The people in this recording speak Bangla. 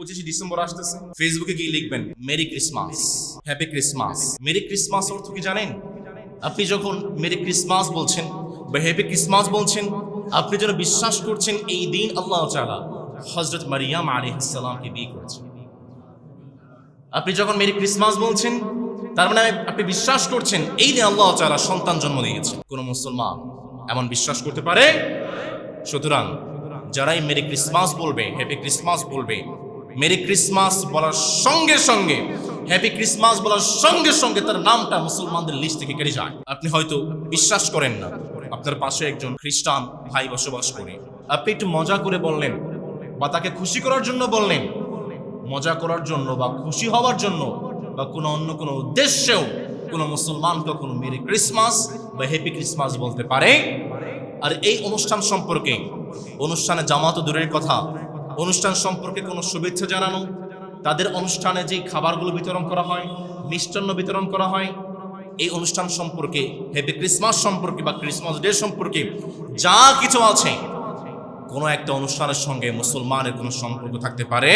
25 ডিসেম্বর আসতেছে, ফেসবুকে কি লিখবেন? Merry Christmas, happy Christmas. Merry Christmas অর্থ কি জানেন? আপনি যখন মেরি ক্রিসমাস বলছেন বা হ্যাপি ক্রিসমাস বলছেন, আপনি যেন বিশ্বাস করছেন এই দিন আল্লাহ তাআলা হযরত মারিয়াম আলাইহিস সালামকে বিয়ে করেছেন। আপনি যখন মেরি ক্রিসমাস বলছেন, তার মানে আপনি বিশ্বাস করছেন এই দিন আল্লাহ তাআলা সন্তান জন্ম দিয়েছেন। কোন মুসলমান এমন বিশ্বাস করতে পারে? সুতরাং যারাই মেরি ক্রিসমাস বলবে, হ্যাপি ক্রিসমাস বলবে, মেরি ক্রিসমাস বলার সঙ্গে সঙ্গে, হ্যাপি ক্রিসমাস বলার সঙ্গে সঙ্গে তার নামটা মুসলমানদের লিস্ট থেকে কেটে যায়। আপনি হয়তো বিশ্বাস করেন না, আপনার পাশে একজন খ্রিস্টান ভাই বসবাস করে, আপনি একটু মজা করে বললেন বা তাকে খুশি করার জন্য বললেন, মজা করার জন্য বা খুশি হওয়ার জন্য বা কোনো অন্য কোনো উদ্দেশ্যেও কোনো মুসলমান কখনো মেরি ক্রিসমাস বা হ্যাপি ক্রিসমাস বলতে পারে? আর এই অনুষ্ঠান সম্পর্কে, অনুষ্ঠানে জামাত দূরের কথা, অনুষ্ঠান সম্পর্কে কোনো শুভেচ্ছা জানানো, তাদের অনুষ্ঠানে যে খাবারগুলো বিতরণ করা হয়, মিষ্টান্ন বিতরণ করা হয়, এই অনুষ্ঠান সম্পর্কে, হ্যাপি ক্রিসমাস সম্পর্কে বা ক্রিসমাস ডে সম্পর্কে যা কিছু আছে, কোনো একটা অনুষ্ঠানের সঙ্গে মুসলমানের কোনো সম্পর্ক থাকতে পারে?